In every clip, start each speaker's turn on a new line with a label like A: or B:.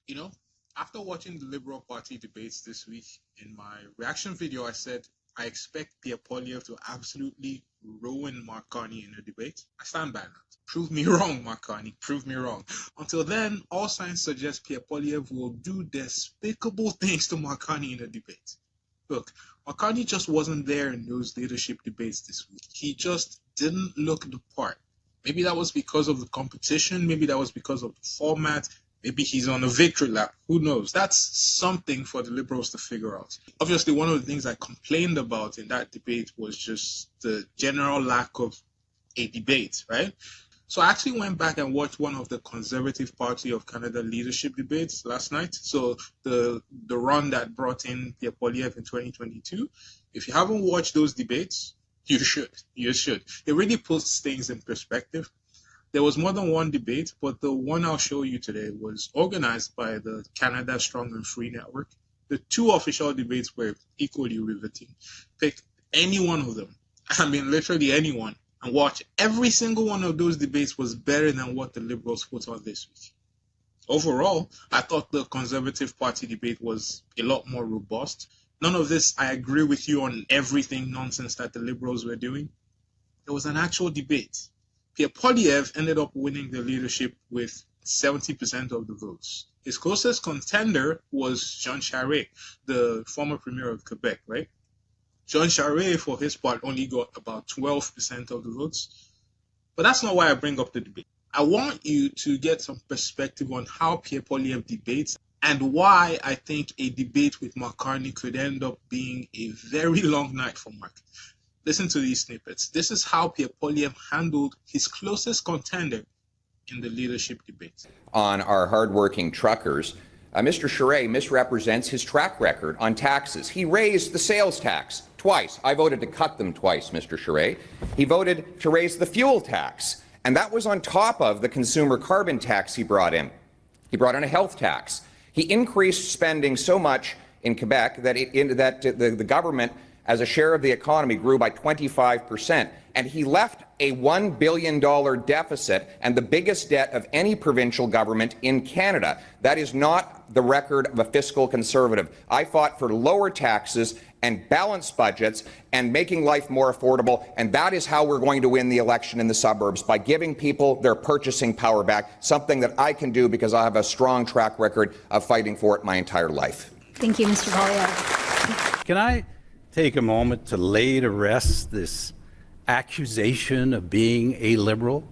A: You know, after watching the Liberal Party debates this week, in my reaction video, I said I expect Pierre Poilievre to absolutely ruin Mark Carney in a debate. I stand by that. Prove me wrong, Mark Carney. Prove me wrong. Until then, all signs suggest Pierre Poilievre will do despicable things to Mark Carney in a debate. Look, Mark Carney just wasn't there in those leadership debates this week. He just didn't look the part. Maybe that was because of the competition. Maybe that was because of the format. Maybe he's on a victory lap. Who knows? That's something for the Liberals to figure out. Obviously, one of the things I complained about in that debate was just the general lack of a debate, right? So I actually went back and watched one of the Conservative Party of Canada leadership debates last night. So the run that brought in Pierre Poilievre in 2022. If you haven't watched those debates, you should. You should. It really puts things in perspective. There was more than one debate, but the one I'll show you today was organized by the Canada Strong and Free Network. The two official debates were equally riveting. Pick any one of them. I mean, literally anyone. And watch. Every single one of those debates was better than what the Liberals put on this week. Overall, I thought the Conservative Party debate was a lot more robust. None of this, I agree with you on everything nonsense that the Liberals were doing. There was an actual debate. Pierre Poilievre ended up winning the leadership with 70% of the votes. His closest contender was Jean Charest, the former premier of Quebec, right? Jean Charest, for his part, only got about 12% of the votes. But that's not why I bring up the debate. I want you to get some perspective on how Pierre Poilievre debates and why I think a debate with Mark Carney could end up being a very long night for Mark. Listen to these snippets. This is how Pierre Poilievre handled his closest contender in the leadership debate.
B: On our hardworking truckers, Mr. Charest misrepresents his track record on taxes. He raised the sales tax twice. I voted to cut them twice, Mr. Charest. He voted to raise the fuel tax, and that was on top of the consumer carbon tax he brought in. He brought in a health tax. He increased spending so much in Quebec that the government, as a share of the economy, grew by 25%, and he left a $1 billion deficit and the biggest debt of any provincial government in Canada. That is not the record of a fiscal conservative. I fought for lower taxes and balanced budgets and making life more affordable, and that is how we're going to win the election in the suburbs, by giving people their purchasing power back, something that I can do because I have a strong track record of fighting for it my entire life.
C: Thank you, Mr. Poilievre.
D: Can I take a moment to lay to rest this accusation of being a liberal?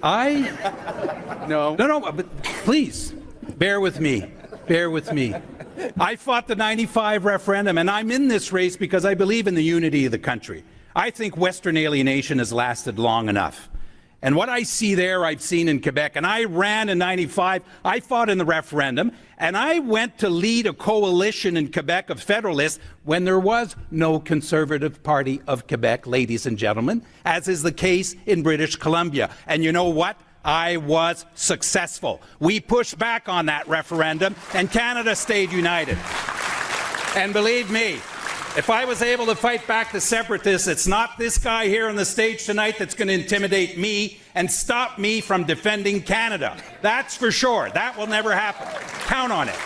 D: No, but please, bear with me. Bear with me. I fought the 95 referendum, and I'm in this race because I believe in the unity of the country. I think Western alienation has lasted long enough. And what I see there, I've seen in Quebec. And I ran in 95. I fought in the referendum. And I went to lead a coalition in Quebec of Federalists when there was no Conservative Party of Quebec, ladies and gentlemen, as is the case in British Columbia. And you know what? I was successful. We pushed back on that referendum, and Canada stayed united. And believe me, if I was able to fight back the separatists, it's not this guy here on the stage tonight that's going to intimidate me and stop me from defending Canada. That's for sure. That will never happen. Count on it.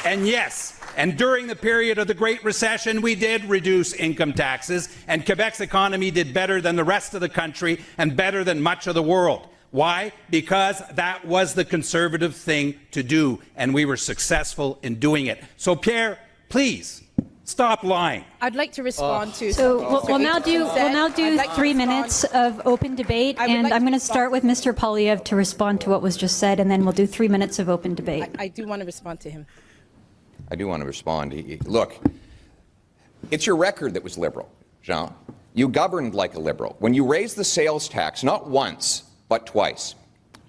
D: And yes, and during the period of the Great Recession, we did reduce income taxes, and Quebec's economy did better than the rest of the country and better than much of the world. Why? Because that was the conservative thing to do, and we were successful in doing it. So, Pierre, please stop lying.
E: I'd like to respond to.
C: So we'll now do 3 minutes of open debate, and I'm going to start with Mr. Poilievre to respond to what was just said, and then we'll do 3 minutes of open debate.
E: I do want to respond to him.
B: I do want to respond. Look, it's your record that was liberal, Jean. You governed like a liberal. When you raised the sales tax, not once, but twice.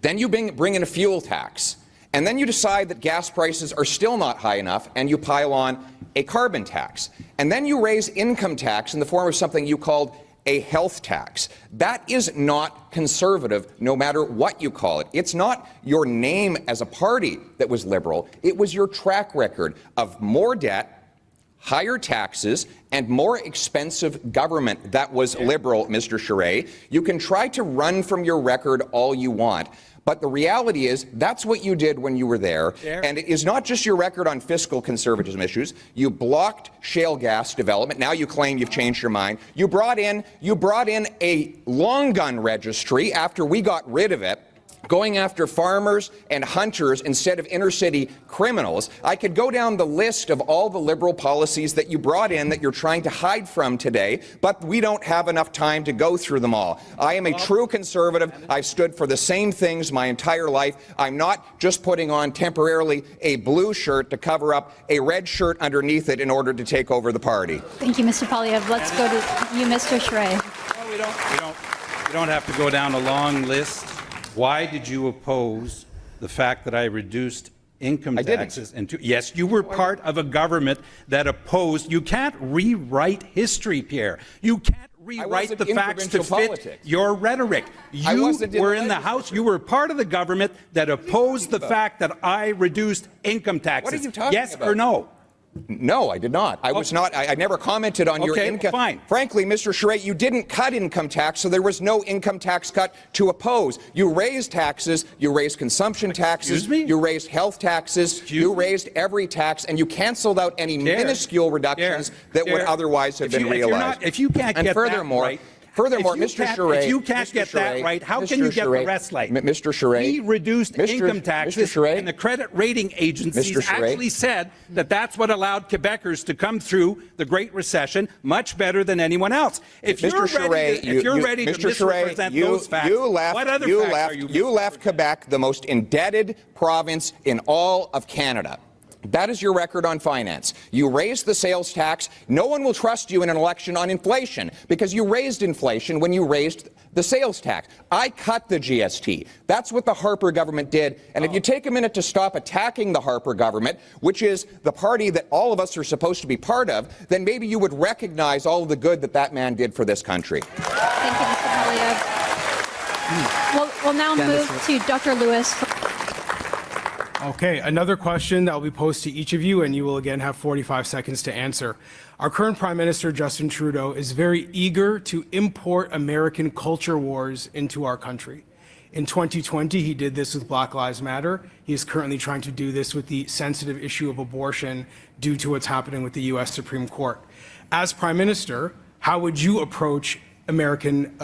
B: Then you bring in a fuel tax. And then you decide that gas prices are still not high enough, and you pile on a carbon tax. And then you raise income tax in the form of something you called a health tax. That is not conservative, no matter what you call it. It's not your name as a party that was liberal. It was your track record of more debt, higher taxes, and more expensive government that was liberal, Mr. Charest. You can try to run from your record all you want, But the reality is that's what you did when you were there. And it is not just your record on fiscal conservatism issues. You blocked shale gas development. Now you claim you've changed your mind. You brought in a long gun registry after we got rid of it, going after farmers and hunters instead of inner-city criminals. I could go down the list of all the Liberal policies that you brought in that you're trying to hide from today, but we don't have enough time to go through them all. I am a true conservative. I've stood for the same things my entire life. I'm not just putting on temporarily a blue shirt to cover up a red shirt underneath it in order to take over the party.
C: Thank you, Mr. Poilievre. Let's go to you, Mr. Charest.
D: Well, we don't have to go down a long list. Why did you oppose the fact that I reduced income taxes? Yes, you were part of a government that opposed. You can't rewrite history, Pierre. You can't rewrite the facts to fit your rhetoric. You were in the House. You were part of the government that opposed the fact that I reduced income taxes.
B: What are you talking about?
D: Yes or no?
B: No, I did not. I was not. I never commented on your income.
D: Fine.
B: Frankly, Mr. Charest, you didn't cut income tax, so there was no income tax cut to oppose. You raised taxes. You raised consumption taxes. You raised health taxes. You raised every tax, and you canceled out any minuscule reductions that would otherwise have been realized.
D: If you can't get that right.
B: Furthermore, Mr. Charest,
D: if you can't get that right, how can you get the rest right?
B: Mr. Charest,
D: he reduced income taxes, and the credit rating agencies actually said that that's what allowed Quebecers to come through the Great Recession much better than anyone else. If you're ready to misrepresent those facts, what other facts are you?
B: You left Quebec the most indebted province in all of Canada. That is your record on finance. You raised the sales tax. No one will trust you in an election on inflation because you raised inflation when you raised the sales tax. I cut the GST. That's what the Harper government did. And if you take a minute to stop attacking the Harper government, which is the party that all of us are supposed to be part of, then maybe you would recognize all of the good that that man did for this country.
C: Thank you, Mr. Poilievre. We'll now move to Dr. Lewis.
F: Okay, another question that will be posed to each of you, and you will again have 45 seconds to answer. Our current Prime Minister, Justin Trudeau, is very eager to import American culture wars into our country. In 2020, he did this with Black Lives Matter. He is currently trying to do this with the sensitive issue of abortion due to what's happening with the U.S. Supreme Court. As Prime Minister, how would you approach American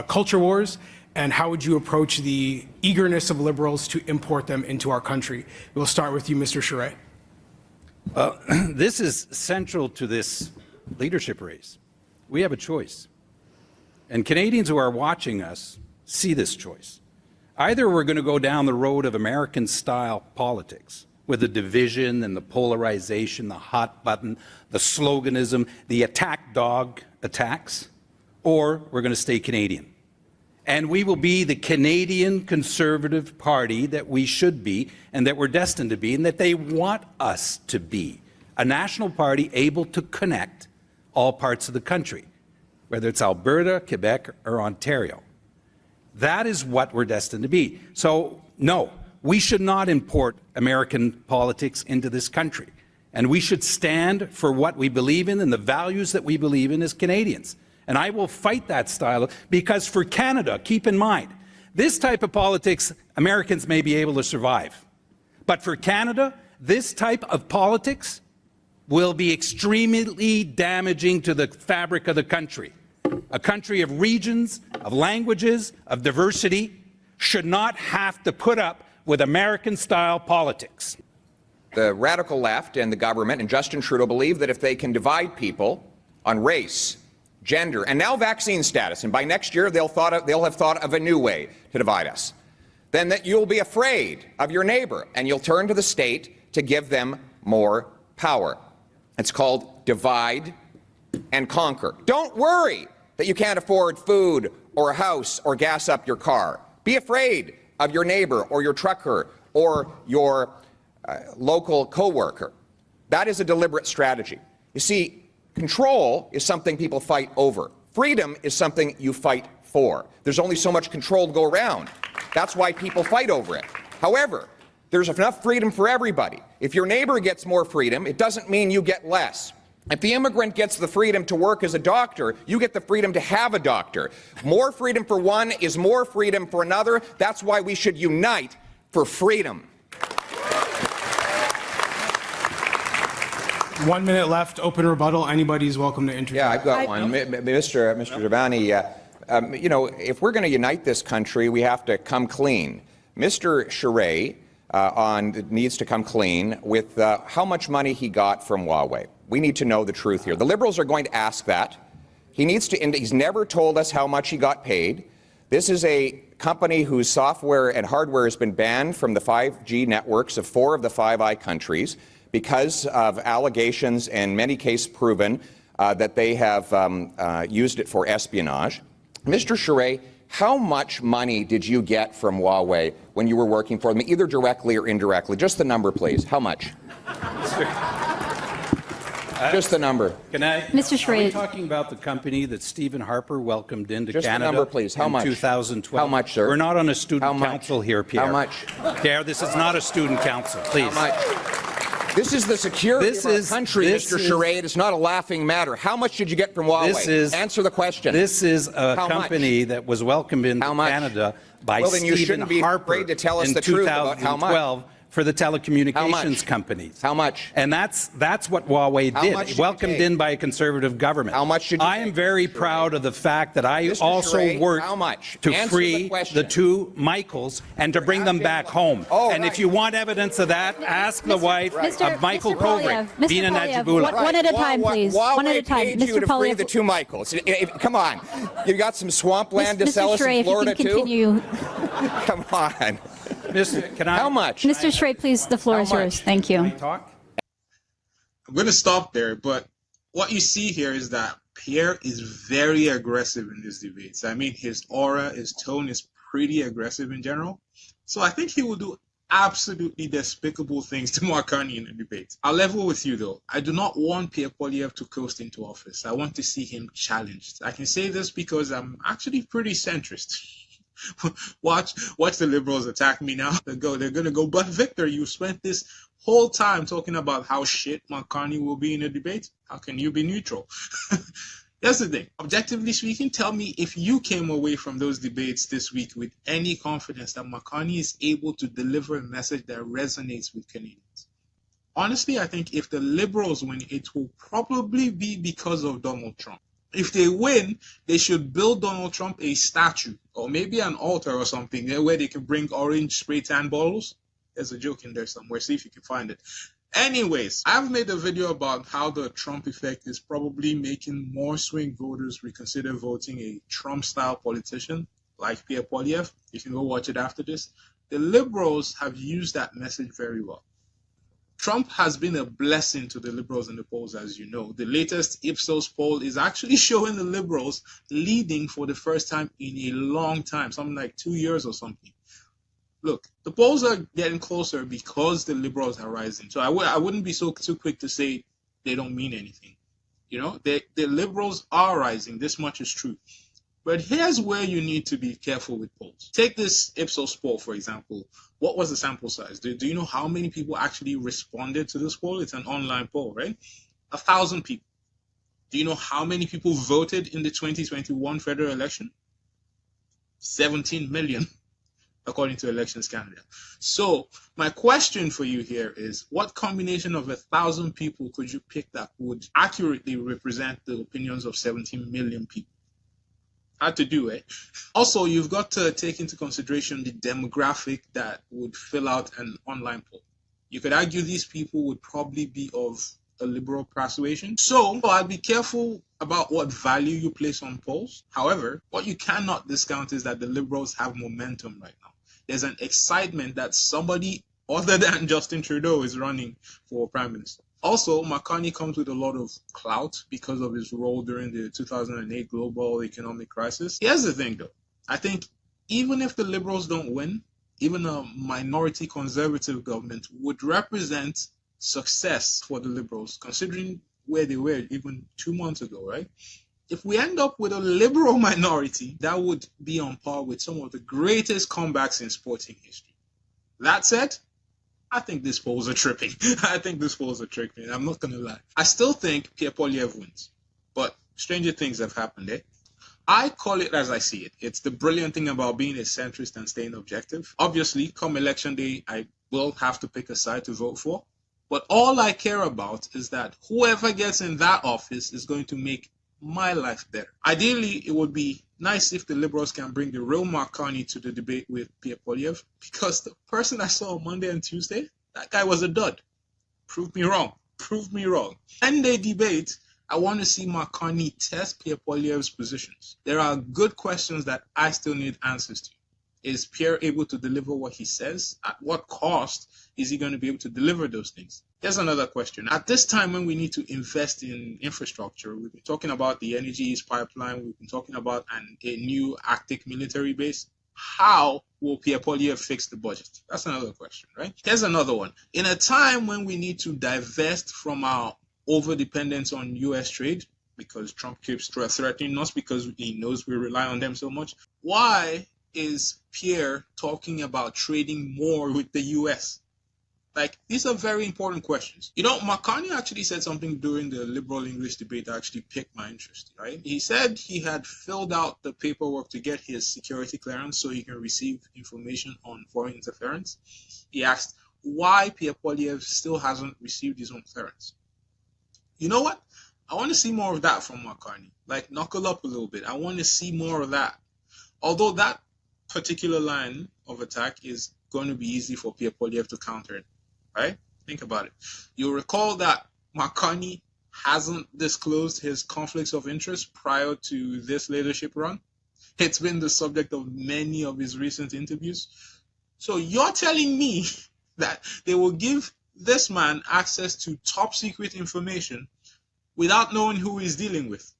F: culture wars? And how would you approach the eagerness of Liberals to import them into our country? We'll start with you, Mr. Charest.
D: This is central to this leadership race. We have a choice. And Canadians who are watching us see this choice. Either we're going to go down the road of American-style politics with the division and the polarization, the hot button, the sloganism, the attack dog attacks, or we're going to stay Canadian. And we will be the Canadian Conservative Party that we should be and that we're destined to be and that they want us to be. A national party able to connect all parts of the country, whether it's Alberta, Quebec, or Ontario. That is what we're destined to be. So, no, we should not import American politics into this country. And we should stand for what we believe in and the values that we believe in as Canadians. And I will fight that style because for Canada, keep in mind, this type of politics, Americans may be able to survive. But for Canada, this type of politics will be extremely damaging to the fabric of the country. A country of regions, of languages, of diversity should not have to put up with American-style politics.
B: The radical left and the government and Justin Trudeau believe that if they can divide people on race, gender, and now vaccine status, and by next year they'll have thought of a new way to divide us, then that you'll be afraid of your neighbor and you'll turn to the state to give them more power. It's called divide and conquer. Don't worry that you can't afford food or a house or gas up your car. Be afraid of your neighbor or your trucker or your local co-worker. That is a deliberate strategy. You see, control is something people fight over. Freedom is something you fight for. There's only so much control to go around. That's why people fight over it. However, there's enough freedom for everybody. If your neighbor gets more freedom, it doesn't mean you get less. If the immigrant gets the freedom to work as a doctor, you get the freedom to have a doctor. More freedom for one is more freedom for another. That's why we should unite for freedom.
F: 1 minute left. Open rebuttal. Anybody's welcome to interject.
B: Yeah, I've got one. Mr. Giovanni, you know, if we're going to unite this country, we have to come clean. Mr. Charest needs to come clean with how much money he got from Huawei. We need to know the truth here. The Liberals are going to ask that. He's never told us how much he got paid. This is a company whose software and hardware has been banned from the 5G networks of 4 of the 5 I countries because of allegations, and in many cases proven, that they have used it for espionage. Mr. Charest, how much money did you get from Huawei when you were working for them, either directly or indirectly? Just the number, please. How much? Just the number.
D: Can I?
C: Mr. Charest.
D: Are we talking about the company that Stephen Harper welcomed into
B: Just
D: Canada?
B: the number, please. How much?
D: In 2012.
B: How much, sir?
D: We're not on a student council here, Pierre.
B: How much?
D: Pierre, this is not a student council. Please.
B: How much? This is the security of our country, Mr. Charest. It's not a laughing matter. How much did you get from Huawei? Answer the question.
D: This is a company that was welcomed into Canada by Stephen Harper
B: to tell us
D: in
B: the truth about how much.
D: 2012 for the telecommunications companies.
B: How much?
D: And that's what Huawei did. Welcomed in by a conservative government.
B: How much did you
D: I am very proud of the fact that I
B: Mr.
D: also
B: Charest,
D: worked
B: how much?
D: to
B: Answer
D: free
B: the
D: the 2 Michaels and to bring them back home. And if you want evidence of that, ask the wife of Michael Kovrig, Bina Najibullah.
C: One at a time, please. One at a time.
B: Paid you
C: Mr.
B: to free the
C: Poilievre.
B: 2 Michaels. Come on. You got some swampland to sell us
C: Mr. Charest,
B: in Florida,
C: if you
B: too?
C: can continue.
B: Come on. How much?
C: Mr. Charest, please, the floor is yours. Thank you.
A: I'm going to stop there, but what you see here is that Pierre is very aggressive in these debates. I mean, his aura, his tone is pretty aggressive in general. So I think he will do absolutely despicable things to Mark Carney in the debate. I'll level with you, though. I do not want Pierre Poilievre to coast into office. I want to see him challenged. I can say this because I'm actually pretty centrist. Watch the Liberals attack me now. They're going to go, but Victor, you spent this whole time talking about how shit Mark Carney will be in a debate. How can you be neutral? That's the thing. Objectively speaking, tell me if you came away from those debates this week with any confidence that Mark Carney is able to deliver a message that resonates with Canadians. Honestly, I think if the Liberals win, it will probably be because of Donald Trump. If they win, they should build Donald Trump a statue or maybe an altar or something where they can bring orange spray tan bottles. There's a joke in there somewhere. See if you can find it. Anyways, I've made a video about how the Trump effect is probably making more swing voters reconsider voting a Trump-style politician like Pierre Poilievre. You can go watch it after this. The Liberals have used that message very well. Trump has been a blessing to the Liberals in the polls, as you know. The latest Ipsos poll is actually showing the Liberals leading for the first time in a long time, something like 2 years or something. Look, the polls are getting closer because the Liberals are rising. So I wouldn't be too quick to say they don't mean anything. You know, the Liberals are rising. This much is true. But here's where you need to be careful with polls. Take this Ipsos poll, for example. What was the sample size? Do you know how many people actually responded to this poll? It's an online poll, right? 1,000 people. Do you know how many people voted in the 2021 federal election? 17 million, according to Elections Canada. So my question for you here is, what combination of 1,000 people could you pick that would accurately represent the opinions of 17 million people? Hard to do, eh? Also, you've got to take into consideration the demographic that would fill out an online poll. You could argue these people would probably be of a liberal persuasion. So I'd be careful about what value you place on polls. However, what you cannot discount is that the Liberals have momentum right now. There's an excitement that somebody other than Justin Trudeau is running for Prime Minister. Also, Mark Carney comes with a lot of clout because of his role during the 2008 global economic crisis. Here's the thing, though. I think even if the Liberals don't win, even a minority conservative government would represent success for the Liberals, considering where they were even 2 months ago, right? If we end up with a Liberal minority, that would be on par with some of the greatest comebacks in sporting history. That said, I think these polls are tripping. I think these polls are tripping. I'm not going to lie. I still think Pierre Poilievre wins. But stranger things have happened, eh? I call it as I see it. It's the brilliant thing about being a centrist and staying objective. Obviously, come election day, I will have to pick a side to vote for. But all I care about is that whoever gets in that office is going to make my life better. Ideally, it would be nice if the Liberals can bring the real Mark Carney to the debate with Pierre Poilievre, because the person I saw on Monday and Tuesday, that guy was a dud. Prove me wrong. Prove me wrong. And they debate, I want to see Mark Carney test Pierre Poilievre's positions. There are good questions that I still need answers to. Is Pierre able to deliver what he says? At what cost is he going to be able to deliver those things? Here's another question. At this time when we need to invest in infrastructure, we've been talking about the Energy East pipeline, we've been talking about a new Arctic military base. How will Pierre Poilievre fix the budget? That's another question, right? Here's another one. In a time when we need to divest from our over-dependence on U.S. trade, because Trump keeps threatening us because he knows we rely on them so much, why is Pierre talking about trading more with the U.S.? Like, these are very important questions. You know, Mark Carney actually said something during the Liberal English debate that actually piqued my interest, right? He said he had filled out the paperwork to get his security clearance so he can receive information on foreign interference. He asked why Pierre Poilievre still hasn't received his own clearance. You know what? I want to see more of that from Mark Carney. Like, knuckle up a little bit. I want to see more of that. Although that particular line of attack is going to be easy for Pierre Poilievre to counter it, right? Think about it. You'll recall that Mark Carney hasn't disclosed his conflicts of interest prior to this leadership run. It's been the subject of many of his recent interviews. So you're telling me that they will give this man access to top secret information without knowing who he's dealing with?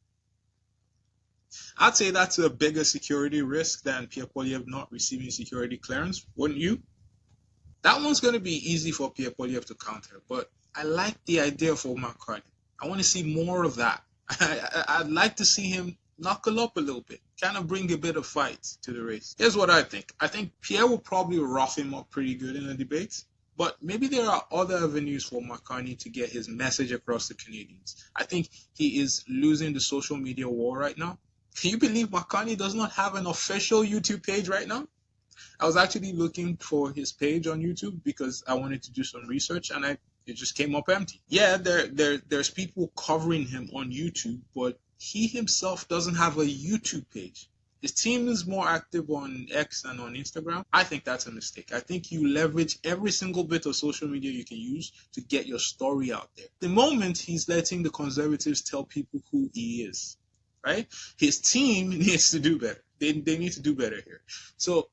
A: I'd say that's a bigger security risk than Pierre Poilievre not receiving security clearance, wouldn't you? That one's going to be easy for Pierre Poilievre to counter, but I like the idea for Mark Carney. I want to see more of that. I'd like to see him knuckle up a little bit, kind of bring a bit of fight to the race. Here's what I think. I think Pierre will probably rough him up pretty good in the debate, but maybe there are other avenues for Mark Carney to get his message across to Canadians. I think he is losing the social media war right now. Can you believe Mark Carney does not have an official YouTube page right now? I was actually looking for his page on YouTube because I wanted to do some research, and it just came up empty. Yeah, there's people covering him on YouTube, but he himself doesn't have a YouTube page. His team is more active on X and on Instagram. I think that's a mistake. I think you leverage every single bit of social media you can use to get your story out there. The moment he's letting the Conservatives tell people who he is, right? His team needs to do better. They need to do better here. So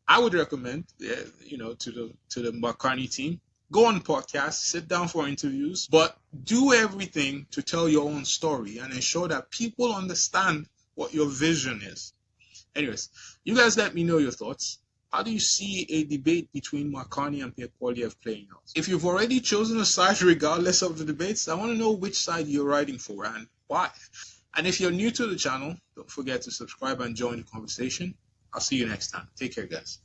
A: I would recommend, to the Mark Carney team, go on podcasts, sit down for interviews, but do everything to tell your own story and ensure that people understand what your vision is. Anyways, you guys let me know your thoughts. How do you see a debate between Mark Carney and Pierre Poilievre playing out? If you've already chosen a side regardless of the debates, I want to know which side you're riding for and why. And if you're new to the channel, don't forget to subscribe and join the conversation. I'll see you next time. Take care, guys.